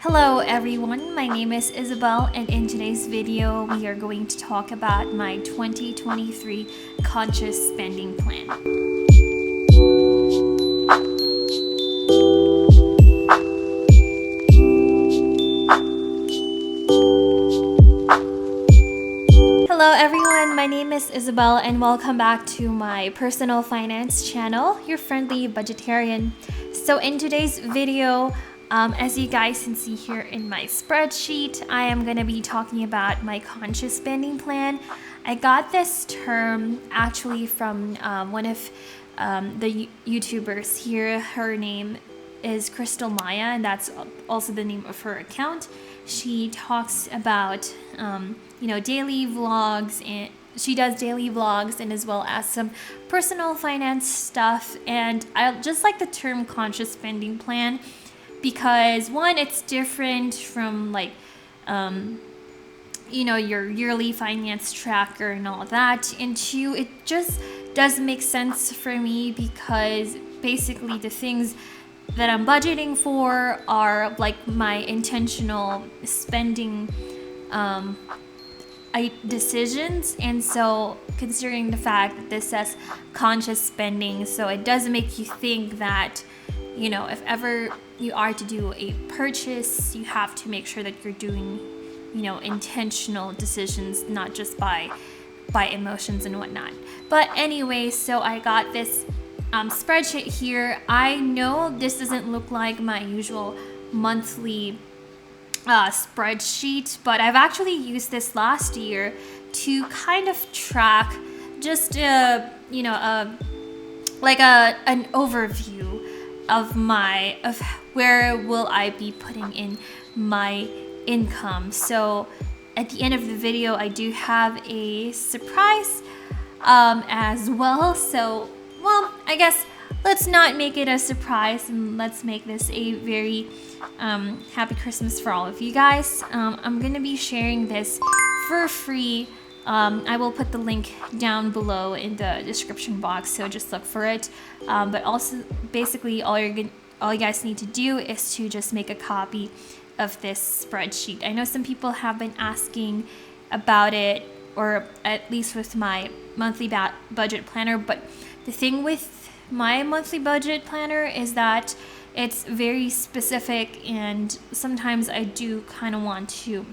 Hello everyone, my name is Isabel, and in today's video we are going to talk about my 2023 conscious spending plan. Hello everyone, my name is Isabel and welcome back to my personal finance channel, Your Friendly Budgetarian. So in today's video, as you guys can see here in my spreadsheet, I am going to be talking about my conscious spending plan. I got this term actually from one of the YouTubers here. Her name is Crystal Maya, and that's also the name of her account. She talks about daily vlogs, and she does daily vlogs and as well as some personal finance stuff. And I just like the term conscious spending plan because one, it's different from your yearly finance tracker and all that, and two, it just does make sense for me because basically the things that I'm budgeting for are like my intentional spending decisions. And so considering the fact that this says conscious spending, so it does make you think that if ever you are to do a purchase, you have to make sure that you're doing intentional decisions, not just by emotions and whatnot. But anyway, so I got this spreadsheet here. I know this doesn't look like my usual monthly spreadsheet, but I've actually used this last year to kind of track just an overview of where will I be putting in my income. So at the end of the video, I do have a surprise as well. So, I guess let's not make it a surprise and let's make this a very happy Christmas for all of you guys. I'm gonna be sharing this for free. I will put the link down below in the description box, so just look for it. But also, basically, all you guys need to do is to just make a copy of this spreadsheet. I know some people have been asking about it, or at least with my monthly budget planner, but the thing with my monthly budget planner is that it's very specific, and sometimes I do kind of want to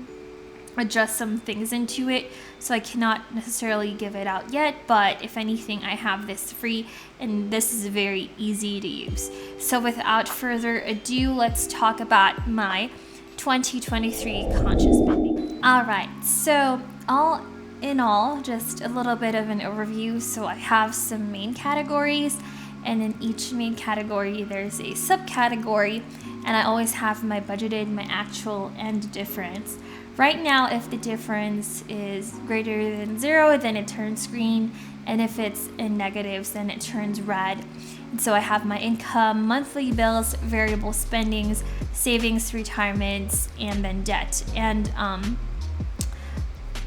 adjust some things into it, so I cannot necessarily give it out yet. But if anything, I have this free and this is very easy to use. So without further ado, let's talk about my 2023 conscious spending. Alright, so all in all, just a little bit of an overview. So I have some main categories, and in each main category there's a subcategory, and I always have my budgeted, my actual, and difference. Right now, if the difference is greater than 0, then it turns green, and if it's in negatives, then it turns red. And so I have my income, monthly bills, variable spendings, savings, retirements, and then debt. And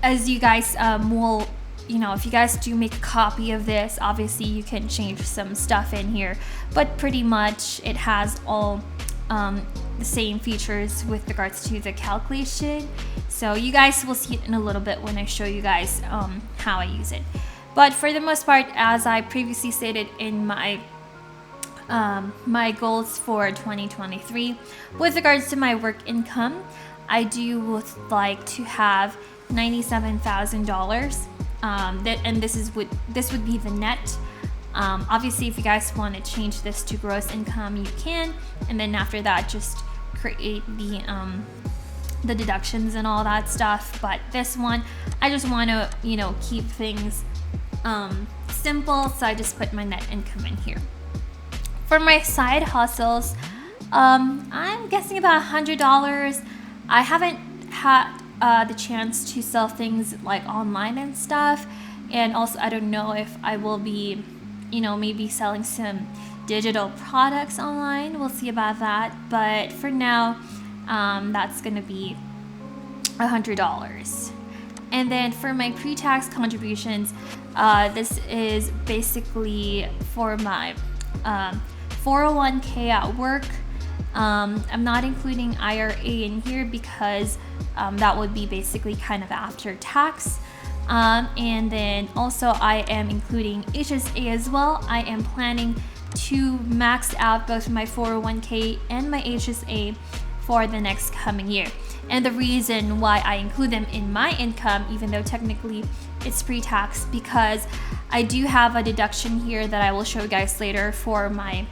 as you guys will, if you guys do make a copy of this, obviously you can change some stuff in here, but pretty much it has all the same features with regards to the calculation. So you guys will see it in a little bit when I show you guys how I use it. But for the most part, as I previously stated in my goals for 2023, with regards to my work income, I would like to have $97,000, and this would be the net. Obviously, if you guys want to change this to gross income, you can, and then after that, just create the deductions and all that stuff. But this one, I just want to keep things simple, so I just put my net income in here. For my side hustles, I'm guessing about $100. I haven't had the chance to sell things like online and stuff, and also I don't know if I will be maybe selling some digital products online. We'll see about that, but for now, that's gonna be $100. And then for my pre-tax contributions, this is basically for my 401k at work, I'm not including IRA in here because that would be basically kind of after tax. And then also I am including HSA as well. I am planning to max out both my 401k and my HSA for the next coming year. And the reason why I include them in my income, even though technically it's pre-tax, because I do have a deduction here that I will show you guys later for my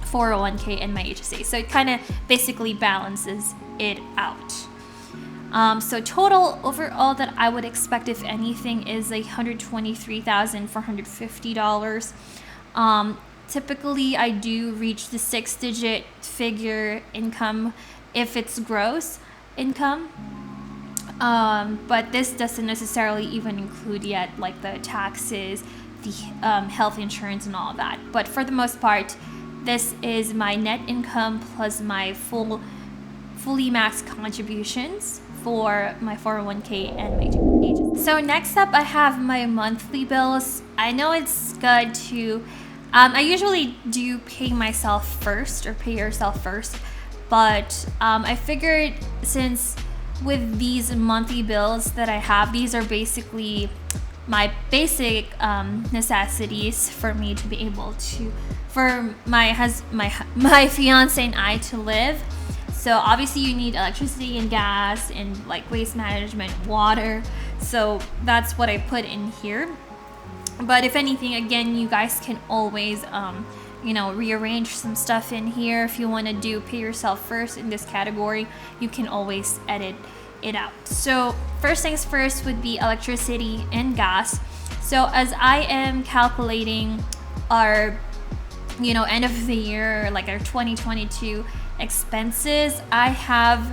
401k and my HSA. So it kind of basically balances it out. So total overall that I would expect, if anything, is $123,450. Typically, I do reach the 6-digit figure income if it's gross income. But this doesn't necessarily even include yet like the taxes, the health insurance and all that. But for the most part, this is my net income plus my fully maxed contributions for my 401k and my HSA. So next up, I have my monthly bills. I know it's good to, I usually do pay myself first or pay yourself first, but I figured since with these monthly bills that I have, these are basically my basic necessities for me to be able to, for my fiance and I to live. So obviously you need electricity and gas and like waste management, water. So that's what I put in here. But if anything, again, you guys can always, rearrange some stuff in here. If you want to do pay yourself first in this category, you can always edit it out. So first things first would be electricity and gas. So as I am calculating our, end of the year, like our 2022 expenses, I have,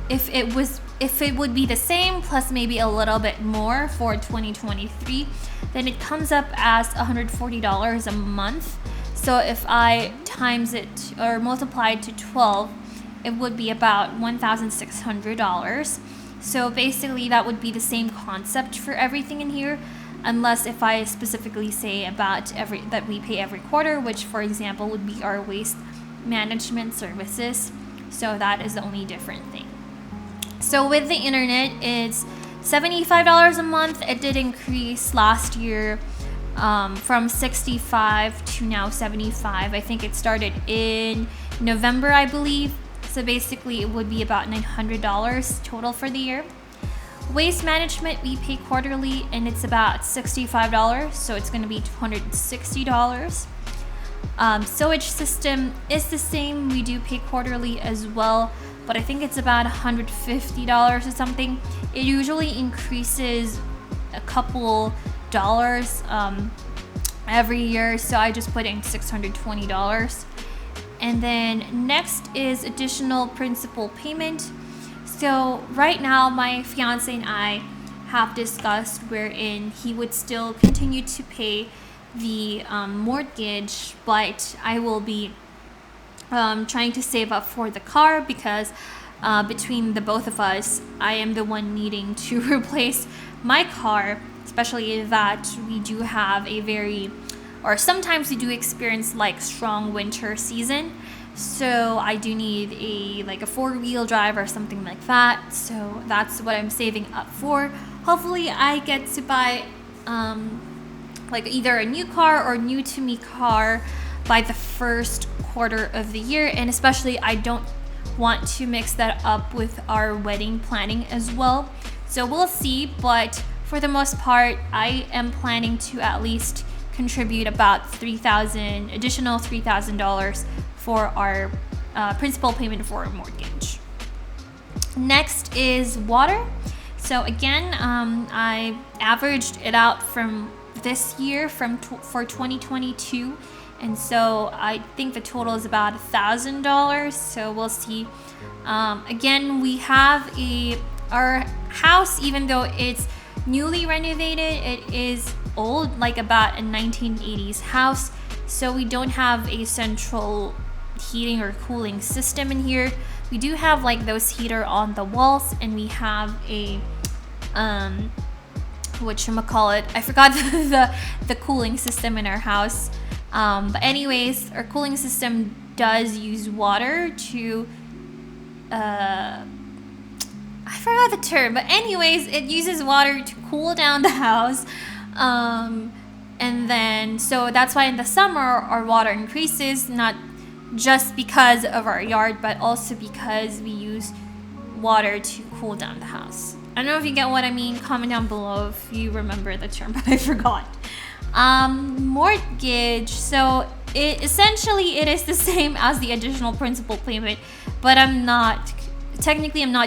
if it would be the same plus maybe a little bit more for 2023, then it comes up as $140 a month. So if I times it or multiply it to 12, it would be about $1,600. So basically that would be the same concept for everything in here, unless if I specifically say about that we pay every quarter, which for example would be our waste management services. So that is the only different thing. So with the internet, it's $75 a month. It did increase last year from 65 to now 75. I think it started in November, I believe. So basically it would be about $900 total for the year. Waste management we pay quarterly and it's about $65, so it's going to be $260. Sewage system is the same, we do pay quarterly as well, but I think it's about $150 or something. It usually increases a couple dollars every year, so I just put in $620. And then next is additional principal payment. So right now my fiance and I have discussed wherein he would still continue to pay the mortgage, but I will be trying to save up for the car because between the both of us, I am the one needing to replace my car, especially that we do have sometimes we do experience like strong winter season. So I do need a 4-wheel drive or something like that. So that's what I'm saving up for. Hopefully I get to buy either a new car or new to me car by the first quarter of the year. And especially I don't want to mix that up with our wedding planning as well. So we'll see, but for the most part, I am planning to at least contribute about additional $3,000 for our principal payment for a mortgage. Next is water. So again, I averaged it out from this year for 2022, and so I think the total is about $1,000. So we'll see. Again, we have our house, even though it's newly renovated, it is old, like about a 1980s house. So we don't have a central heating or cooling system in here. We do have like those heater on the walls, and we have a whatchamacallit, I forgot the cooling system in our house. But anyways, our cooling system does use water to I forgot the term, but anyways, it uses water to cool down the house. And then, so that's why in the summer our water increases, not just because of our yard, but also because we use water to cool down the house. I don't know if you get what I mean. Comment down below if you remember the term, but I forgot. Mortgage. So it is the same as the additional principal payment, but I'm not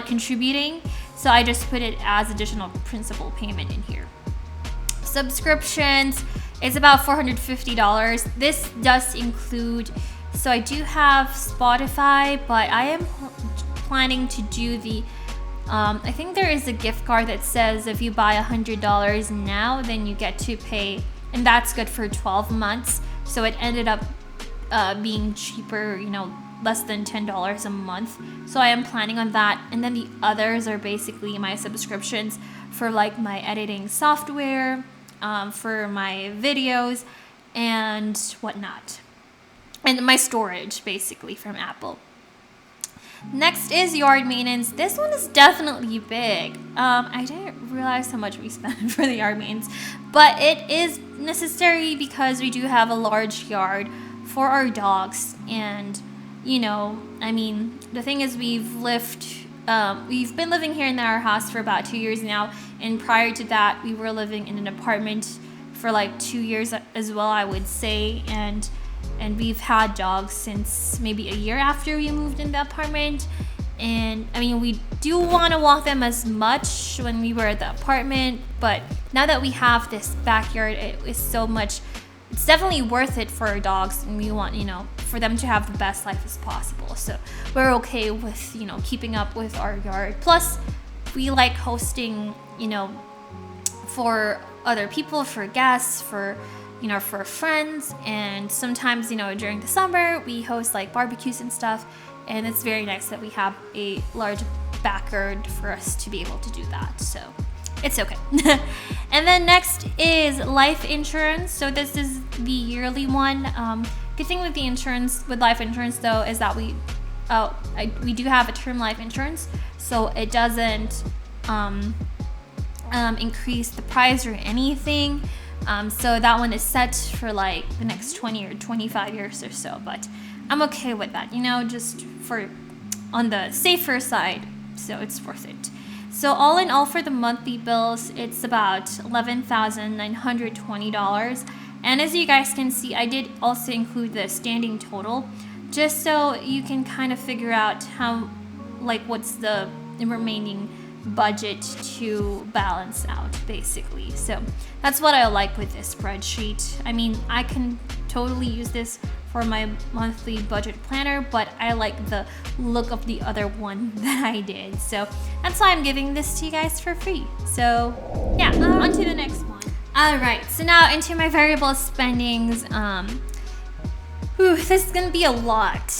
contributing, so I just put it as additional principal payment in here. Subscriptions, it's about $450. This does include, so I do have Spotify, but I am planning to do the I think there is a gift card that says if you buy $100 now, then you get to pay, and that's good for 12 months. So it ended up being cheaper, less than $10 a month. So I am planning on that. And then the others are basically my subscriptions for like my editing software, for my videos and whatnot, and my storage basically from Apple. Next is yard maintenance. This one is definitely big. I didn't realize how much we spent for the yard maintenance, but it is necessary because we do have a large yard for our dogs. And the thing is, we've been living here in our house for about 2 years now, and prior to that we were living in an apartment for like 2 years as well, I would say, and we've had dogs since maybe a year after we moved in the apartment. And we do want to walk them as much when we were at the apartment, but now that we have this backyard, it is so much, it's definitely worth it for our dogs, and we want for them to have the best life as possible. So we're okay with keeping up with our yard. Plus we like hosting for other people, for guests, for friends, and sometimes during the summer we host like barbecues and stuff, and it's very nice that we have a large backyard for us to be able to do that. So it's okay. And then next is life insurance. So this is the yearly one. Good thing with life insurance though is that we do have a term life insurance, so it doesn't increase the price or anything. So that one is set for like the next 20 or 25 years or so, but I'm okay with that, just for on the safer side, so it's worth it. So all in all for the monthly bills, it's about $11,920. And as you guys can see, I did also include the standing total, just so you can kind of figure out what's the remaining budget to balance out basically. So that's what I like with this spreadsheet. I can totally use this for my monthly budget planner, but I like the look of the other one that I did, so that's why I'm giving this to you guys for free. So yeah, on to the next one. All right, so now into my variable spendings. This is gonna be a lot,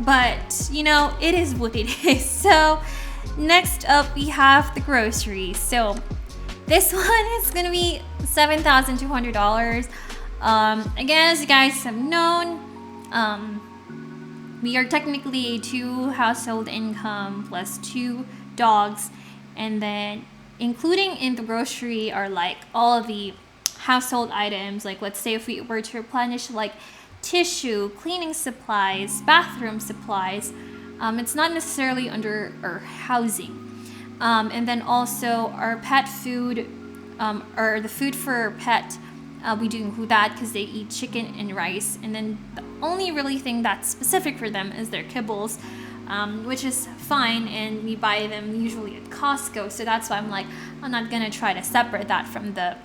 but it is what it is. So next up we have the groceries. So this one is gonna be $7,200. Again, as you guys have known, we are technically a 2 household income plus 2 dogs, and then including in the grocery are like all of the household items. Like let's say if we were to replenish like tissue, cleaning supplies, bathroom supplies, it's not necessarily under our housing. And then also our pet food, or the food for pet, we do include that because they eat chicken and rice. And then the only really thing that's specific for them is their kibbles, which is fine, and we buy them usually at Costco. So that's why I'm not gonna try to separate that from the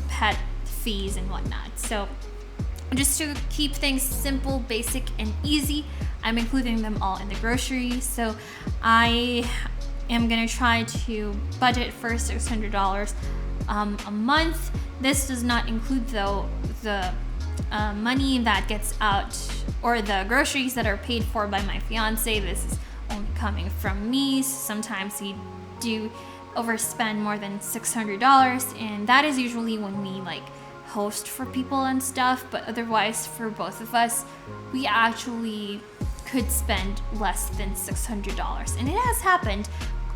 pet fees and whatnot. So just to keep things simple, basic, and easy, I'm including them all in the groceries. So I am gonna try to budget for $600 a month. This does not include though the money that gets out, or the groceries that are paid for by my fiance. This is only coming from me. Sometimes we do overspend more than $600, and that is usually when we host for people and stuff, but otherwise for both of us, we actually could spend less than $600. And it has happened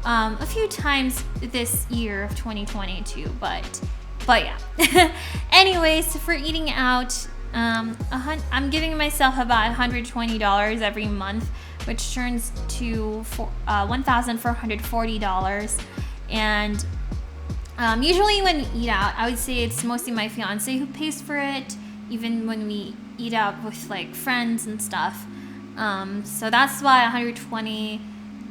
a few times this year of 2022, but yeah. Anyways, for eating out, I'm giving myself about $120 every month, which turns to $1,440. And usually when we eat out, I would say it's mostly my fiance who pays for it, even when we eat out with like friends and stuff. So that's why $120.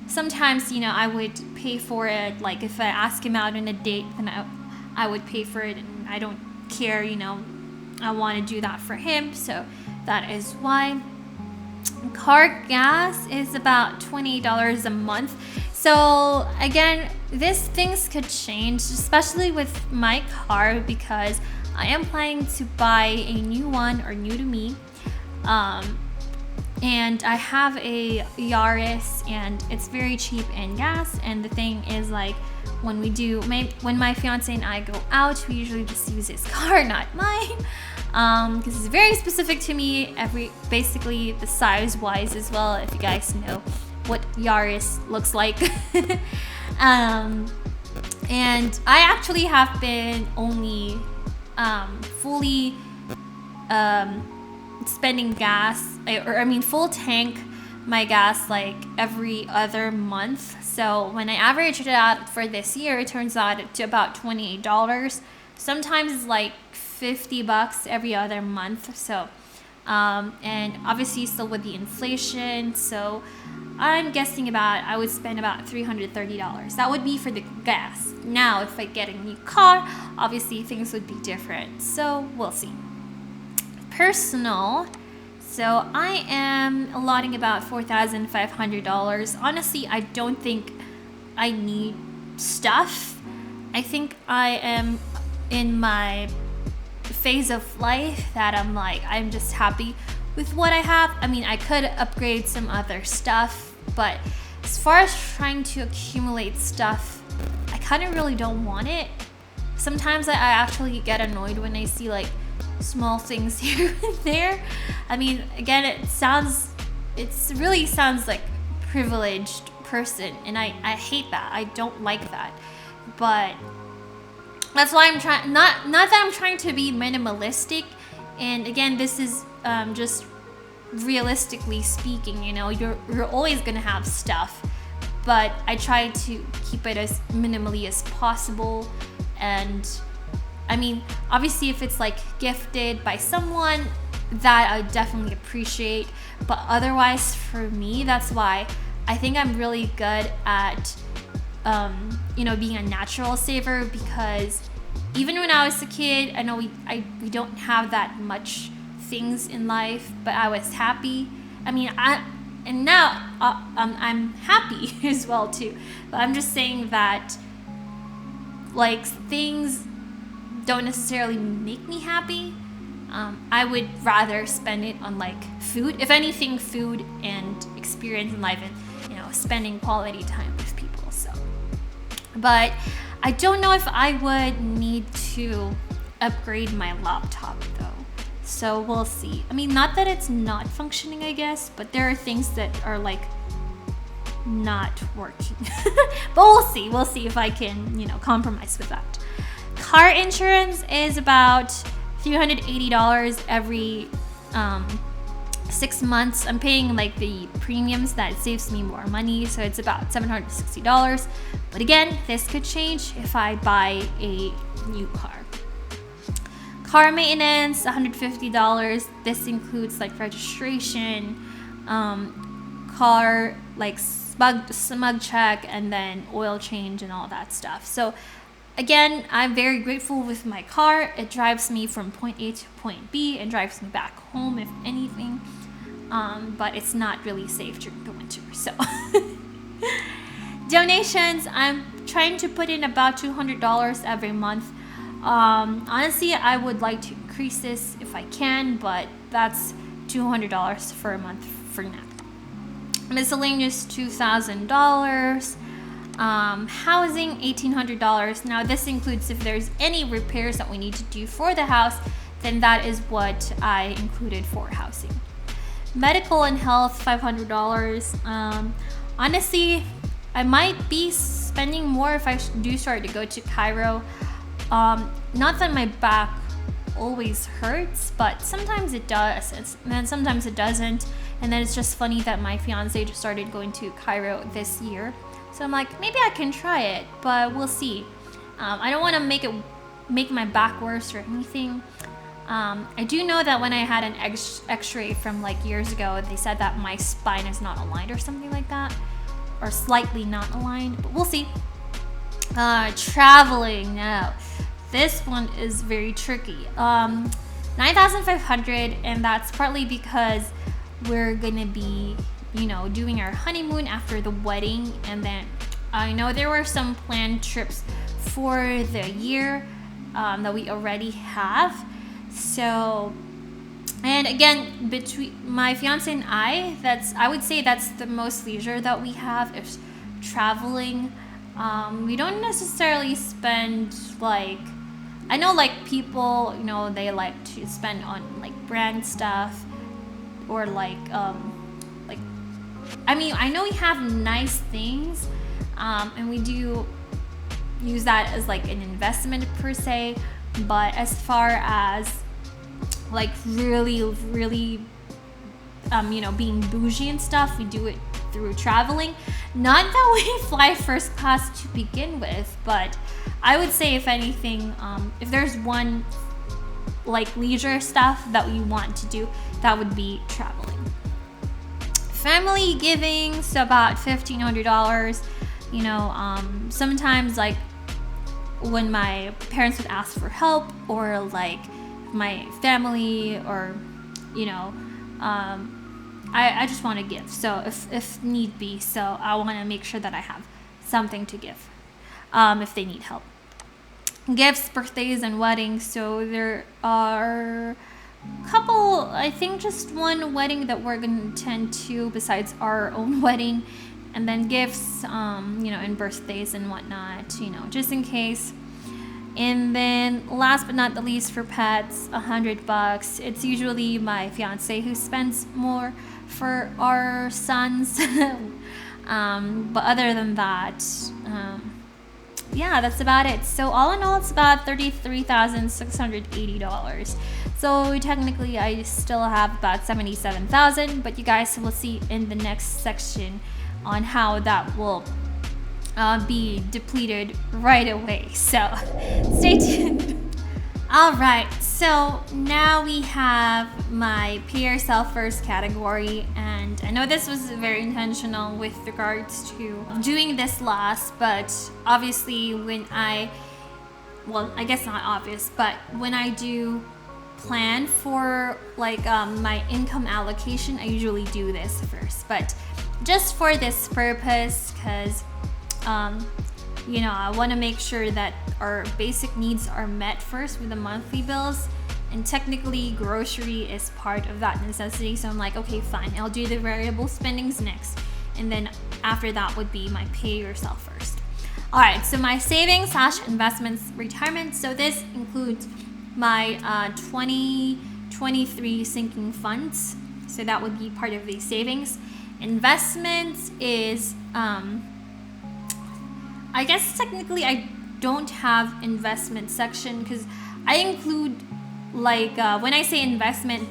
Sometimes, I would pay for it. Like if I ask him out on a date, then I would pay for it, and I don't care, I want to do that for him. So that is why. Car gas is about $20 a month. So again, things could change, especially with my car, because I am planning to buy a new one, or new to me. And I have a Yaris, and it's very cheap in gas. And the thing is, like, when my fiance and I go out, we usually just use his car, not mine, because it's very specific to me. Basically the size wise as well, if you guys know what Yaris looks like. And I actually have been only fully spending gas, full tank my gas like every other month. So when I average it out for this year, it turns out to about $28. Sometimes it's like $50 every other month. So and obviously still with the inflation, so I'm guessing I would spend about $330. That would be for the gas. Now if I get a new car, obviously things would be different, so we'll see. Personal, so I am allotting about $4,500. Honestly, I don't think I need stuff. I think I am in my phase of life that I'm just happy with what I have. I could upgrade some other stuff, but as far as trying to accumulate stuff, I kind of really don't want it. Sometimes I actually get annoyed when I see like small things here and there. Again, it really sounds like privileged person, and I hate that. I don't like that. But that's why I'm trying, not that I'm trying to be minimalistic. And again, this is just realistically speaking, you're always gonna have stuff, but I try to keep it as minimally as possible. And obviously if it's like gifted by someone, that I definitely appreciate, but otherwise for me, that's why I think I'm really good at being a natural saver, because even when I was a kid, I know we don't have that much things in life, but I was happy. And now I'm happy as well too. But I'm just saying that like things don't necessarily make me happy. I would rather spend it on like food, if anything, food and experience in life, and spending quality time with people. So, but I don't know if I would need to upgrade my laptop though. So we'll see. Not that it's not functioning, I guess, but there are things that are like not working. But we'll see. We'll see if I can, compromise with that. Car insurance is about $380 every 6 months. I'm paying like the premiums, that saves me more money, so it's about $760. But again, this could change if I buy a new car. Car maintenance, $150. This includes like registration, car like smug check, and then oil change and all that stuff. So again, I'm very grateful with my car. It drives me from point A to point B and drives me back home if anything. But it's not really safe during the winter. So donations, I'm trying to put in about $200 every month. Honestly, I would like to increase this if I can, but that's $200 for a month for now. Miscellaneous, $2,000. Housing, $1,800. Now this includes if there's any repairs that we need to do for the house, then that is what I included for housing. Medical and health, $500. Honestly, I might be spending more if I do start to go to Cairo. Not that my back always hurts, but sometimes it does, and then sometimes it doesn't. And then it's just funny that my fiance just started going to Cairo this year, so I'm like, maybe I can try it, but we'll see. I don't want to make my back worse or anything. I do know that when I had an x-ray from like years ago, they said that my spine is not aligned or something like that, or slightly not aligned, but we'll see. Traveling now. This one is very tricky. 9,500, and that's partly because we're gonna be, doing our honeymoon after the wedding, and then I know there were some planned trips for the year that we already have. So, and again, between my fiance and I would say that's the most leisure that we have is traveling. We don't necessarily spend like, I know like people, they like to spend on like brand stuff or like, I know we have nice things, and we do use that as like an investment per se, but as far as like really, really, being bougie and stuff, we do it through traveling. Not that we fly first class to begin with, but I would say if anything, if there's one like leisure stuff that we want to do, that would be traveling. Family giving, so about $1,500. Sometimes like when my parents would ask for help, or like my family, or I just want to give, so if need be, so I want to make sure that I have something to give if they need help. Gifts, birthdays, and weddings. So there are a couple, I think just one wedding that we're going to attend to besides our own wedding, and then gifts, and birthdays and whatnot, just in case. And then last but not the least, for pets, $100. It's usually my fiance who spends more for our sons. But other than that, that's about it. So all in all, it's about $33,680. So technically, I still have about $77,000, but you guys will see in the next section on how that will be depleted right away. So stay tuned. All right, so now we have my pay yourself first category, and I know this was very intentional with regards to doing this last, but obviously I guess not obvious, but when I do plan for like my income allocation, I usually do this first, but just for this purpose, because I want to make sure that our basic needs are met first with the monthly bills, and technically grocery is part of that necessity. So I'm like, okay, fine, I'll do the variable spendings next, and then after that would be my pay yourself first. All right, so my savings / investments, retirement. So this includes my 2023 sinking funds. So that would be part of the savings. Investments is I guess technically I don't have investment section, because I include like when I say investment,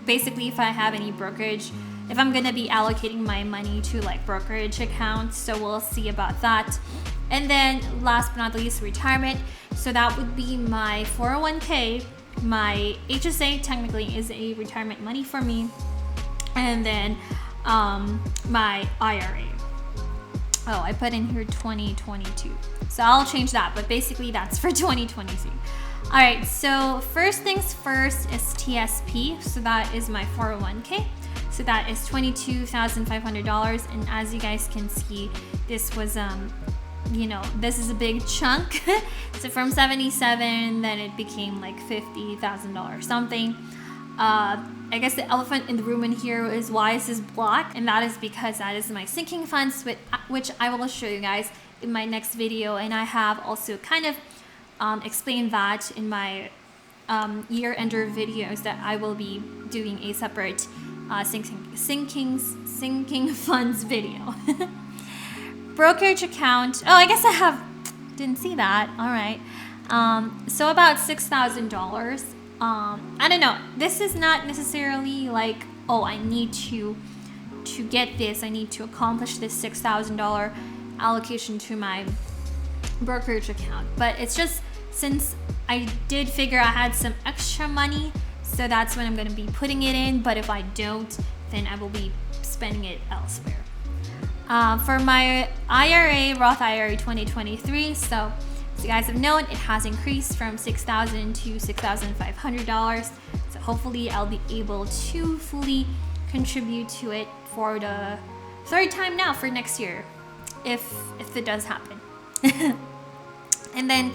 basically if I have any brokerage, if I'm gonna be allocating my money to like brokerage accounts, so we'll see about that. And then last but not least, retirement. So that would be my 401k, my HSA technically is a retirement money for me, and then my IRA. Oh, I put in here 2022. So I'll change that, but basically that's for 2023. All right, so first things first is TSP. So that is my 401k. So that is $22,500. And as you guys can see, this was, this is a big chunk. So from 77, then it became like $50,000 something. I guess the elephant in the room in here is why is this black, and that is because that is my sinking funds, which I will show you guys in my next video, and I have also kind of explained that in my year-ender videos that I will be doing a separate sinking funds video. Brokerage account. Oh, I guess didn't see that. All right. So about $6,000. I don't know. This is not necessarily like, oh, I need to get this. I need to accomplish this $6,000 allocation to my brokerage account. But it's just since I did figure I had some extra money, so that's when I'm going to be putting it in. But if I don't, then I will be spending it elsewhere. For my IRA, Roth IRA 2023, so as you guys have known, it has increased from $6,000 to $6,500. So hopefully I'll be able to fully contribute to it for the third time now for next year, if it does happen. And then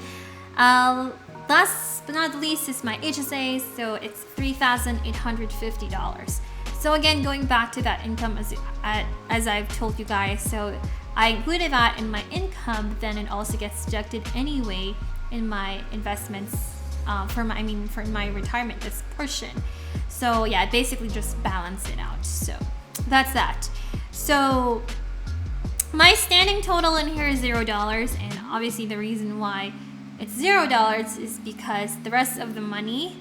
last but not least is my HSA, so it's $3,850. So again, going back to that income as I've told you guys, so I included that in my income, but then it also gets deducted anyway in my investments for my retirement, this portion. So yeah, basically just balance it out. So that's that. So my standing total in here is $0, and obviously the reason why it's $0 is because the rest of the money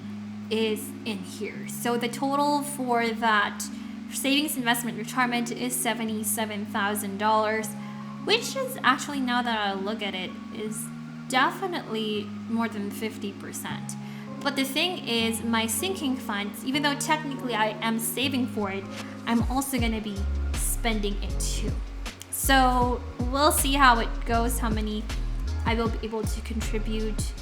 is in here. So the total for that savings, investment, retirement is $77,000, which is actually, now that I look at it, is definitely more than 50%. But the thing is, my sinking funds, even though technically I am saving for it, I'm also going to be spending it too. So we'll see how it goes, how many I will be able to contribute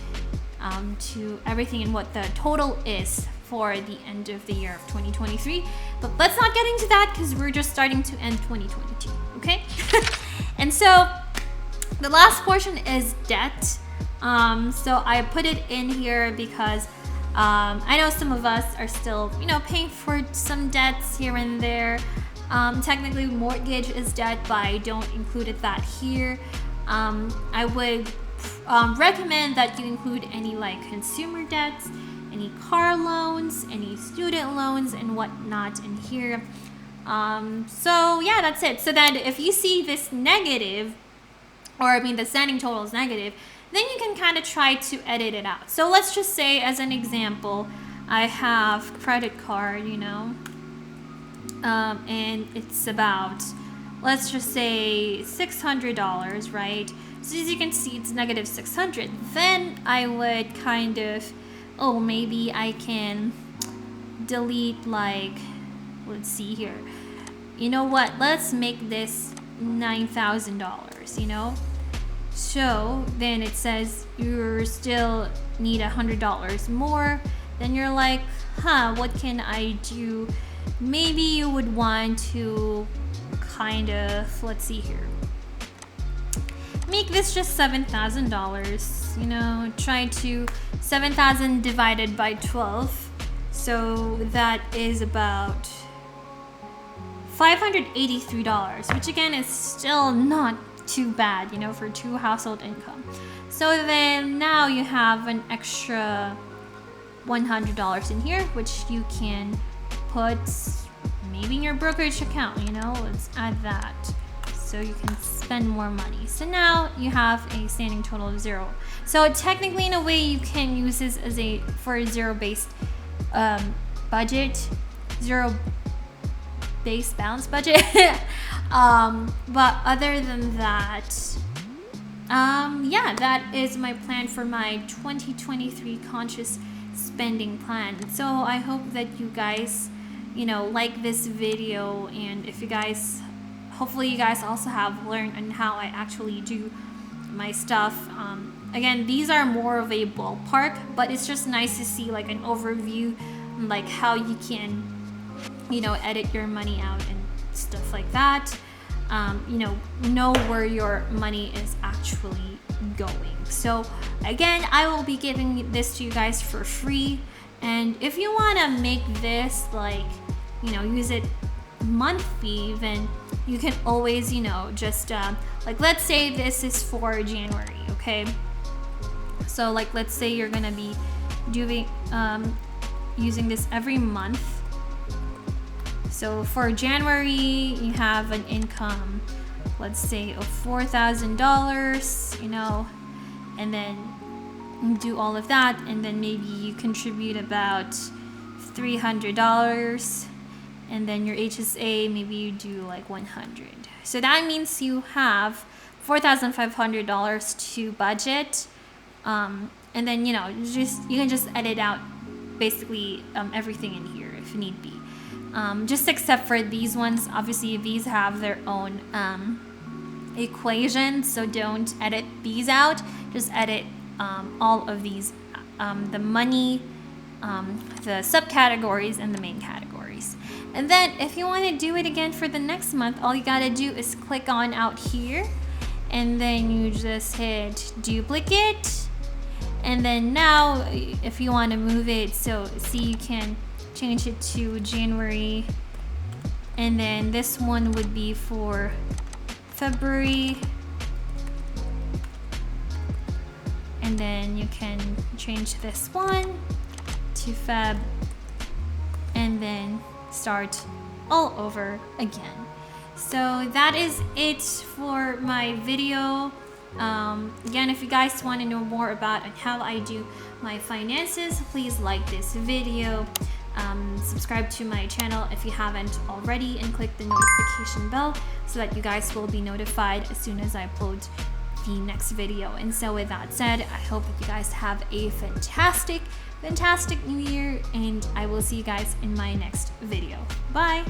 to everything and what the total is for the end of the year of 2023. But let's not get into that because we're just starting to end 2022, okay? And so the last portion is debt. So I put it in here because I know some of us are still, paying for some debts here and there. Technically, mortgage is debt, but I don't include that here. I would recommend that you include any like consumer debts, any car loans, any student loans, and whatnot in here. So yeah, that's it. So that if you see this negative, the standing total is negative, then you can kind of try to edit it out. So let's just say, as an example, I have credit card, and it's about, let's just say $600, right? So as you can see, it's negative 600. Then I would kind of, maybe I can delete, like, let's see here. You know what? Let's make this $9,000, So then it says you still need $100 more. Then you're like, what can I do? Maybe you would want to kind of, let's see here, make this just $7,000, try to 7,000 divided by 12. So that is about $583, which again is still not too bad, for 2 household income. So then now you have an extra $100 in here, which you can put maybe in your brokerage account, let's add that so you can spend more money. So now you have a standing total of 0. So technically, in a way, you can use this as for a zero-based budget, zero-based balance budget. But other than that, that is my plan for my 2023 conscious spending plan. So I hope that you guys, like this video, and if you guys, hopefully you guys also have learned on how I actually do my stuff. Again, these are more of a ballpark, but it's just nice to see like an overview, like how you can, edit your money out and stuff like that. Know where your money is actually going. So again, I will be giving this to you guys for free. And if you want to make this, like, use it month fee, then you can always, you know, just like let's say this is for January, okay? So like let's say you're gonna be doing using this every month. So for January, you have an income, let's say of $4,000, you know, and then you do all of that, and then maybe you contribute about $300, and then your HSA, maybe you do like $100. So that means you have $4,500 to budget, and then, you know, you can just edit out basically everything in here if need be. Just except for these ones, obviously these have their own equation, so don't edit these out. Just edit all of these, the money, the subcategories, and the main categories. And then if you want to do it again for the next month, all you gotta do is click on out here, and then you just hit duplicate. And then now if you want to move it, so see, you can change it to January, and then this one would be for February, and then you can change this one to Feb, and then start all over again. So that is it for my video. Again, if you guys want to know more about how I do my finances, please like this video, subscribe to my channel if you haven't already, and click the notification bell so that you guys will be notified as soon as I upload the next video. And so with that said, I hope that you guys have a fantastic new year, and I will see you guys in my next video. Bye.